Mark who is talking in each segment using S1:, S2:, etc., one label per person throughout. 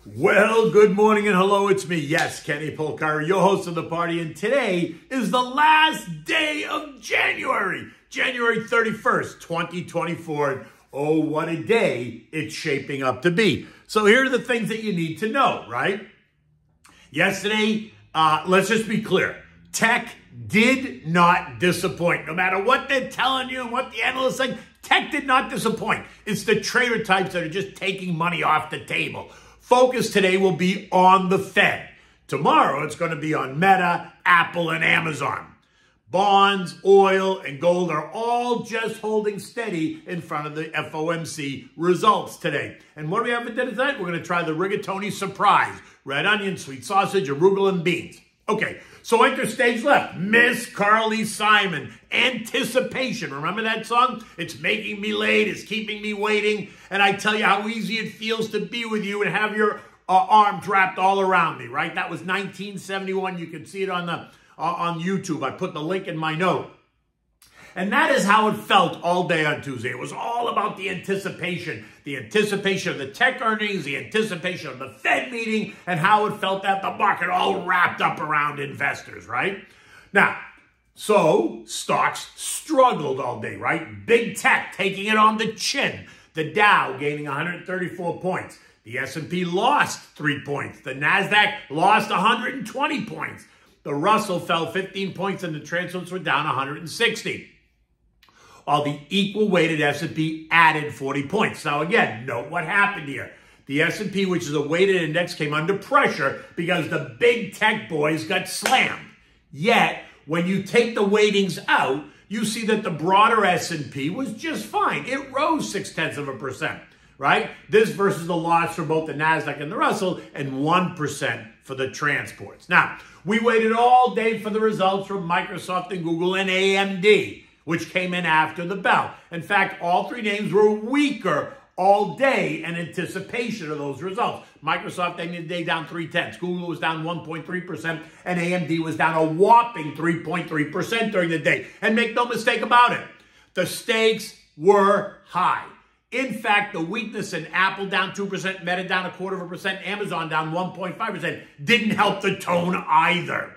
S1: Well, good morning and hello, it's me, yes, Kenny Polcar, your host of the party, and today is the last day of January 31st, 2024. Oh, what a day it's shaping up to be. So here are the things that you need to know, right? Yesterday, let's just be clear, tech did not disappoint. No matter what they're telling you and what the analysts think, tech did not disappoint. It's the trader types that are just taking money off the table. Focus today will be on the Fed. Tomorrow, it's going to be on Meta, Apple, and Amazon. Bonds, oil, and gold are all just holding steady in front of the FOMC results today. And what do we have for dinner tonight? We're going to try the Rigatoni Surprise. Red onion, sweet sausage, arugula, and beans. Okay, so enter stage left. Miss Carly Simon. Anticipation. Remember that song? It's making me late. It's keeping me waiting. And I tell you how easy it feels to be with you and have your arms wrapped all around me, right? That was 1971. You can see it on YouTube. I put the link in my note. And that is how it felt all day on Tuesday. It was all about the anticipation of the tech earnings, the anticipation of the Fed meeting, and how it felt that the market all wrapped up around investors, right? Now, so stocks struggled all day, right? Big tech taking it on the chin. The Dow gaining 134 points. The S&P lost 3 points. The NASDAQ lost 120 points. The Russell fell 15 points and the transfers were down 160. While the equal-weighted S&P added 40 points. Now, again, note what happened here. The S&P, which is a weighted index, came under pressure because the big tech boys got slammed. Yet, when you take the weightings out, you see that the broader S&P was just fine. It rose 0.6%, right? This versus the loss for both the NASDAQ and the Russell, and 1% for the transports. Now, we waited all day for the results from Microsoft and Google and AMD, which came in after the bell. In fact, all three names were weaker all day in anticipation of those results. Microsoft ended the day down 0.3. Google was down 1.3%, and AMD was down a whopping 3.3% during the day. And make no mistake about it, the stakes were high. In fact, the weakness in Apple down 2%, Meta down 0.25%, Amazon down 1.5% didn't help the tone either.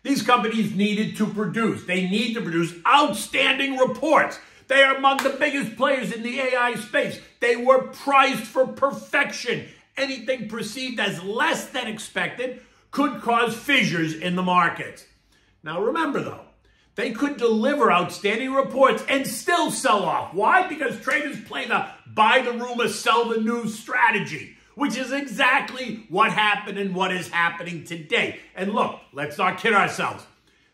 S1: These companies needed to produce. They need to produce outstanding reports. They are among the biggest players in the AI space. They were priced for perfection. Anything perceived as less than expected could cause fissures in the markets. Now remember though, they could deliver outstanding reports and still sell off. Why? Because traders play the buy the rumor, sell the news strategy, which is exactly what happened and what is happening today. And look, let's not kid ourselves.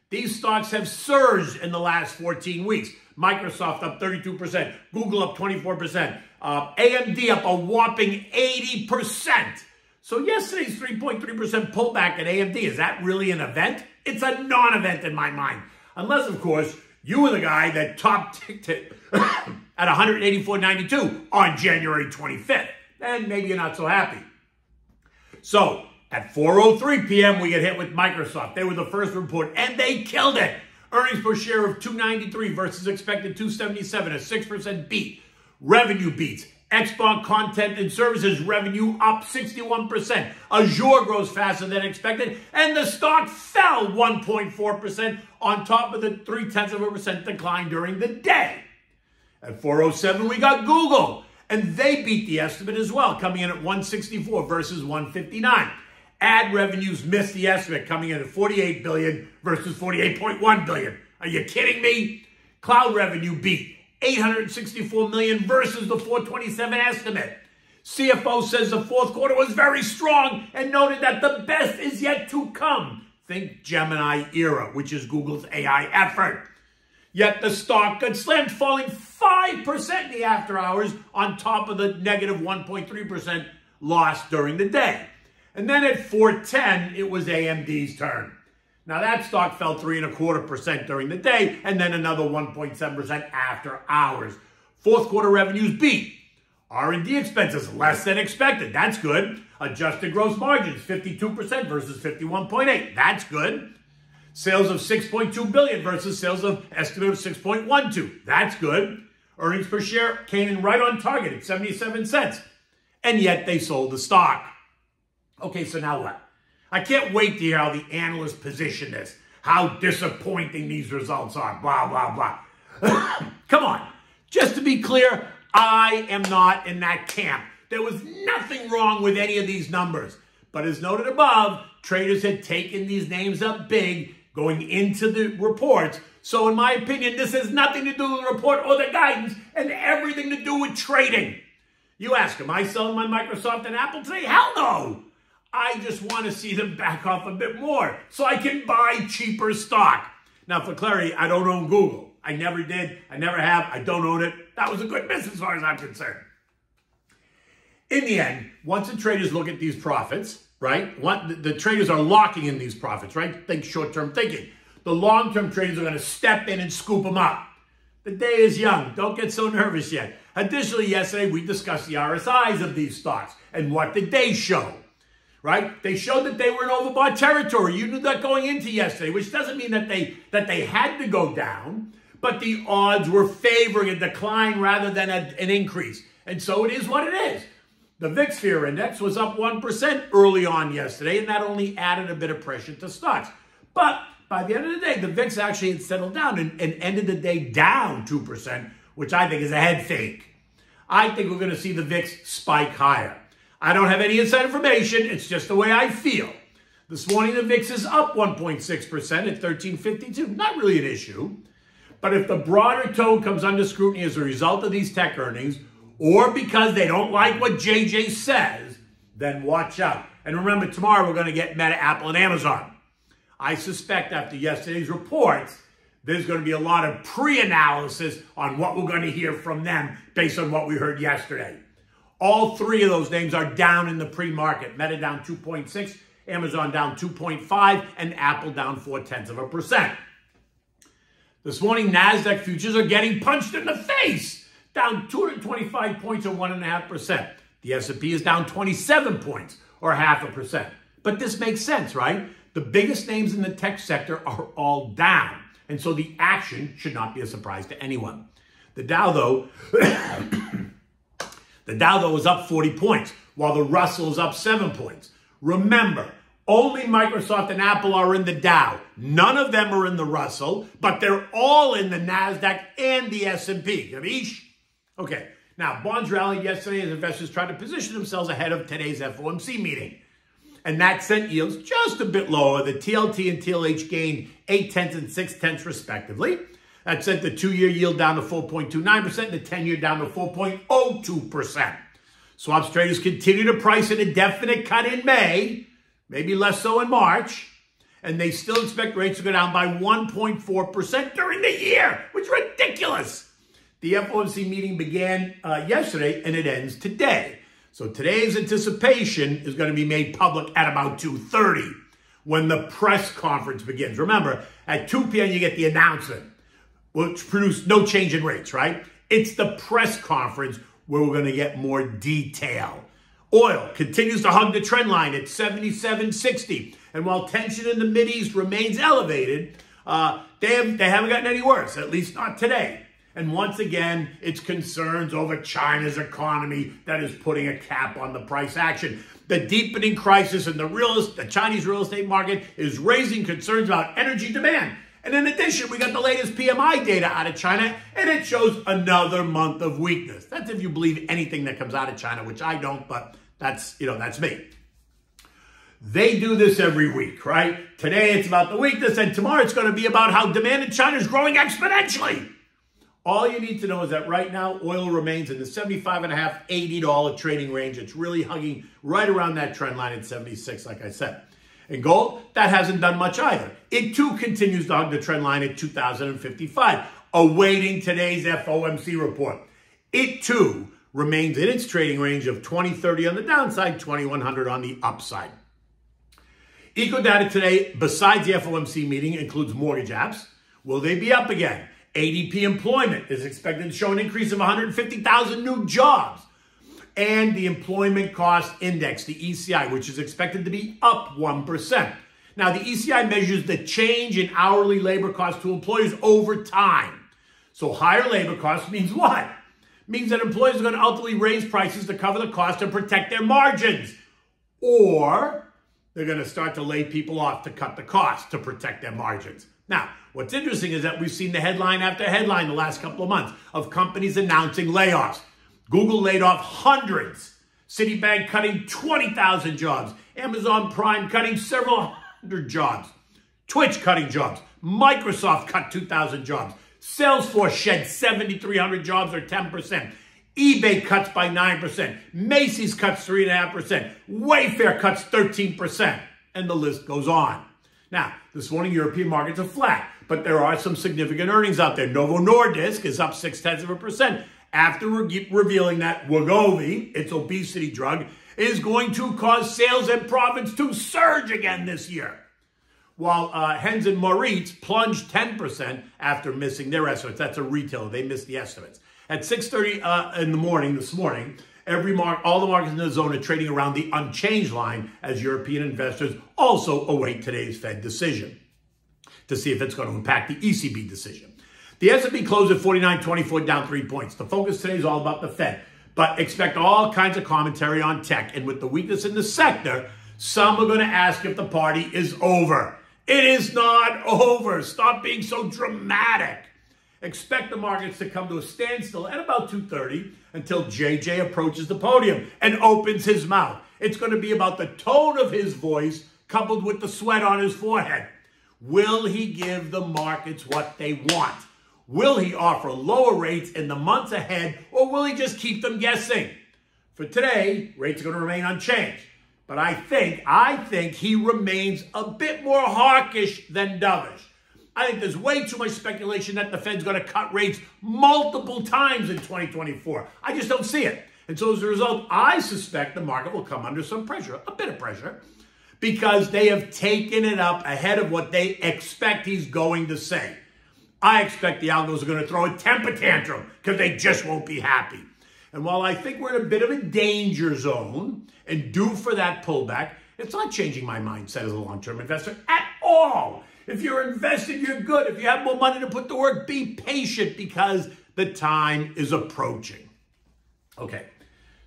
S1: These stocks have surged in the last 14 weeks. Microsoft up 32%, Google up 24%, AMD up a whopping 80%. So yesterday's 3.3% pullback at AMD, is that really an event? It's a non-event in my mind. Unless, of course, you were the guy that topped it at 184.92 on January 25th. Then maybe you're not so happy. So, at 4:03 p.m., we get hit with Microsoft. They were the first report, and they killed it. Earnings per share of $2.93 versus expected $2.77, a 6% beat. Revenue beats. Xbox content and services revenue up 61%. Azure grows faster than expected, and the stock fell 1.4% on top of the 0.3% decline during the day. At 4:07, we got Google, and they beat the estimate as well, coming in at 164 versus 159. Ad revenues missed the estimate, coming in at $48 billion versus $48.1 billion. Are you kidding me? Cloud revenue beat $864 million versus the $427 estimate. CFO says the fourth quarter was very strong and noted that the best is yet to come. Think Gemini era, which is Google's AI effort. Yet the stock got slammed, falling 5% in the after hours on top of the negative 1.3% loss during the day. And then at 4:10, it was AMD's turn. Now that stock fell 3.25% during the day and then another 1.7% after hours. Fourth quarter revenues beat. R&D expenses less than expected. That's good. Adjusted gross margins 52% versus 51.8%. That's good. Sales of $6.2 billion versus sales of estimate of $6.12. That's good. Earnings per share came in right on target at 77 cents. and yet they sold the stock. Okay, so now what? I can't wait to hear how the analysts position this, how disappointing these results are, blah, blah, blah. Come on. Just to be clear, I am not in that camp. There was nothing wrong with any of these numbers. But as noted above, traders had taken these names up big going into the reports. So in my opinion, this has nothing to do with the report or the guidance and everything to do with trading. You ask, am I selling my Microsoft and Apple today? Hell no. I just want to see them back off a bit more so I can buy cheaper stock. Now, for clarity, I don't own Google. I never did. I never have. I don't own it. That was a good miss as far as I'm concerned. In the end, once the traders look at these profits, right, the traders are locking in these profits, right? Think short-term thinking. The long-term traders are going to step in and scoop them up. The day is young. Don't get so nervous yet. Additionally, yesterday, we discussed the RSIs of these stocks. And what did they show? Right? They showed that they were in overbought territory. You knew that going into yesterday, which doesn't mean that they had to go down, but the odds were favoring a decline rather than an increase. And so it is what it is. The VIX Fear Index was up 1% early on yesterday, and that only added a bit of pressure to stocks. But by the end of the day, the VIX actually had settled down and ended the day down 2%, which I think is a head fake. I think we're going to see the VIX spike higher. I don't have any inside information. It's just the way I feel. This morning, the VIX is up 1.6% at 1352. Not really an issue. But if the broader tone comes under scrutiny as a result of these tech earnings, or because they don't like what JJ says, then watch out. And remember, tomorrow we're going to get Meta, Apple, and Amazon. I suspect after yesterday's reports, there's going to be a lot of pre-analysis on what we're going to hear from them based on what we heard yesterday. All three of those names are down in the pre-market. Meta down 2.6, Amazon down 2.5, and Apple down 0.4%. This morning, NASDAQ futures are getting punched in the face, down 225 points or 1.5%. The S&P is down 27 points or 0.5%. But this makes sense, right? The biggest names in the tech sector are all down, and so the action should not be a surprise to anyone. The Dow, though, is up 40 points, while the Russell is up 7 points. Remember, only Microsoft and Apple are in the Dow. None of them are in the Russell, but they're all in the NASDAQ and the S&P. Gavish? Okay, now bonds rallied yesterday as investors tried to position themselves ahead of today's FOMC meeting. And that sent yields just a bit lower. The TLT and TLH gained 0.8 and 0.6 respectively. That sent the 2-year yield down to 4.29% and the 10-year down to 4.02%. Swaps traders continue to price in a definite cut in May, maybe less so in March, and they still expect rates to go down by 1.4% during the year, which is ridiculous. The FOMC meeting began yesterday and it ends today. So today's anticipation is going to be made public at about 2:30 when the press conference begins. Remember, at 2 p.m. you get the announcement, which produced no change in rates, right? It's the press conference where we're going to get more detail. Oil continues to hug the trend line at 77.60. And while tension in the Mideast remains elevated, they haven't gotten any worse, at least not today. And once again, it's concerns over China's economy that is putting a cap on the price action. The deepening crisis in the Chinese real estate market is raising concerns about energy demand. And in addition, we got the latest PMI data out of China, and it shows another month of weakness. That's if you believe anything that comes out of China, which I don't, but that's me. They do this every week, right? Today it's about the weakness, and tomorrow it's going to be about how demand in China is growing exponentially. All you need to know is that right now, oil remains in the $75.5, $80 trading range. It's really hugging right around that trend line at 76, like I said. And gold, that hasn't done much either. It too continues to hug the trend line at 2,055, awaiting today's FOMC report. It too remains in its trading range of 2030 on the downside, 2100 on the upside. Eco data today, besides the FOMC meeting, includes mortgage apps. Will they be up again? ADP employment is expected to show an increase of 150,000 new jobs. And the employment cost index, the ECI, which is expected to be up 1%. Now, the ECI measures the change in hourly labor costs to employers over time. So higher labor costs means what? means that employers are going to ultimately raise prices to cover the cost and protect their margins. Or they're going to start to lay people off to cut the cost to protect their margins. Now, what's interesting is that we've seen the headline after headline the last couple of months of companies announcing layoffs. Google laid off hundreds. Citibank cutting 20,000 jobs. Amazon Prime cutting several hundred jobs. Twitch cutting jobs. Microsoft cut 2,000 jobs. Salesforce shed 7,300 jobs or 10%. eBay cuts by 9%. Macy's cuts 3.5%. Wayfair cuts 13%. And the list goes on. Now, this morning, European markets are flat, but there are some significant earnings out there. Novo Nordisk is up 0.6% after revealing that Wegovy, its obesity drug, is going to cause sales and profits to surge again this year. While Hens and Moritz plunged 10% after missing their estimates. That's a retailer. They missed the estimates. At 6:30 in the morning this morning, all the markets in the zone are trading around the unchanged line as European investors also await today's Fed decision to see if it's going to impact the ECB decision. The S&P closed at 49.24, down 3 points. The focus today is all about the Fed, but expect all kinds of commentary on tech. And with the weakness in the sector, some are going to ask if the party is over. It is not over. Stop being so dramatic. Expect the markets to come to a standstill at about 2:30 until JJ approaches the podium and opens his mouth. It's going to be about the tone of his voice coupled with the sweat on his forehead. Will he give the markets what they want? Will he offer lower rates in the months ahead, or will he just keep them guessing? For today, rates are going to remain unchanged. But I think he remains a bit more hawkish than dovish. I think there's way too much speculation that the Fed's going to cut rates multiple times in 2024. I just don't see it. And so as a result, I suspect the market will come under some pressure, a bit of pressure, because they have taken it up ahead of what they expect he's going to say. I expect the algos are going to throw a temper tantrum because they just won't be happy. And while I think we're in a bit of a danger zone and due for that pullback, it's not changing my mindset as a long-term investor at all. If you're invested, you're good. If you have more money to put to work, be patient because the time is approaching. Okay,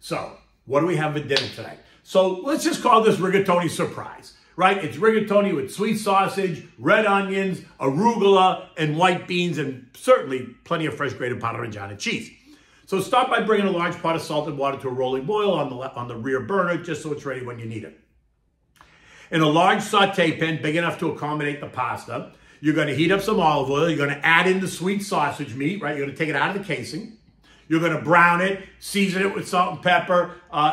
S1: so what do we have for dinner tonight? So let's just call this Rigatoni Surprise, right? It's rigatoni with sweet sausage, red onions, arugula, and white beans, and certainly plenty of fresh grated Parmigiana cheese. So start by bringing a large pot of salted water to a rolling boil on the rear burner, just so it's ready when you need it. In a large saute pan big enough to accommodate the pasta, you're going to heat up some olive oil. You're going to add in the sweet sausage meat, right? You're going to take it out of the casing. You're going to brown it, season it with salt and pepper.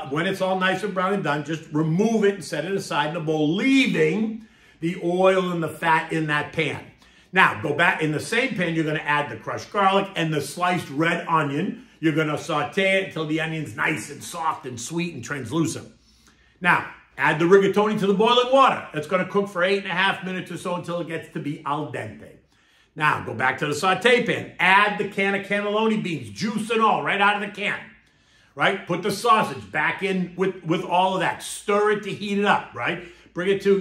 S1: When it's all nice and brown and done, just remove it and set it aside in a bowl, leaving the oil and the fat in that pan. Now, go back in the same pan, you're going to add the crushed garlic and the sliced red onion. You're going to saute it until the onion's nice and soft and sweet and translucent. Now, add the rigatoni to the boiling water. It's going to cook for 8.5 minutes or so until it gets to be al dente. Now, go back to the saute pan. Add the can of cannelloni beans, juice and all, right out of the can. Right? Put the sausage back in with all of that. Stir it to heat it up, right? Bring it to,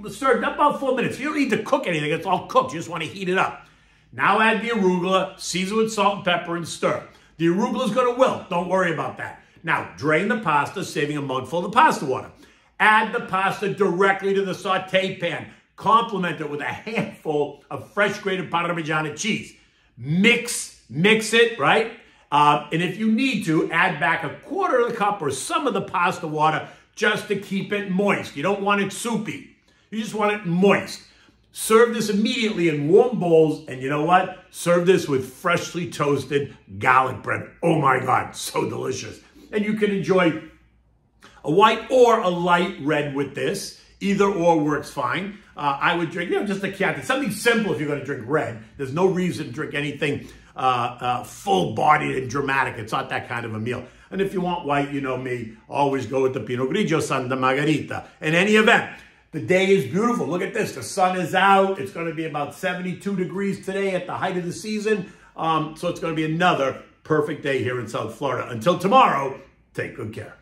S1: stir it up about 4 minutes. You don't need to cook anything. It's all cooked. You just want to heat it up. Now add the arugula, season with salt and pepper, and stir. The arugula is going to wilt. Don't worry about that. Now, drain the pasta, saving a mugful of the pasta water. Add the pasta directly to the saute pan. Complement it with a handful of fresh grated Parmigiana cheese. Mix it, right? And if you need to, add back 1/4 of the cup or some of the pasta water just to keep it moist. You don't want it soupy. You just want it moist. Serve this immediately in warm bowls, and you know what? Serve this with freshly toasted garlic bread. Oh my God, so delicious. And you can enjoy a white or a light red with this. Either or works fine. I would drink, just a Chianti. Something simple if you're going to drink red. There's no reason to drink anything full-bodied and dramatic. It's not that kind of a meal. And if you want white, you know me, always go with the Pinot Grigio Santa Margherita. In any event, the day is beautiful. Look at this. The sun is out. It's going to be about 72 degrees today at the height of the season. So it's going to be another perfect day here in South Florida. Until tomorrow, take good care.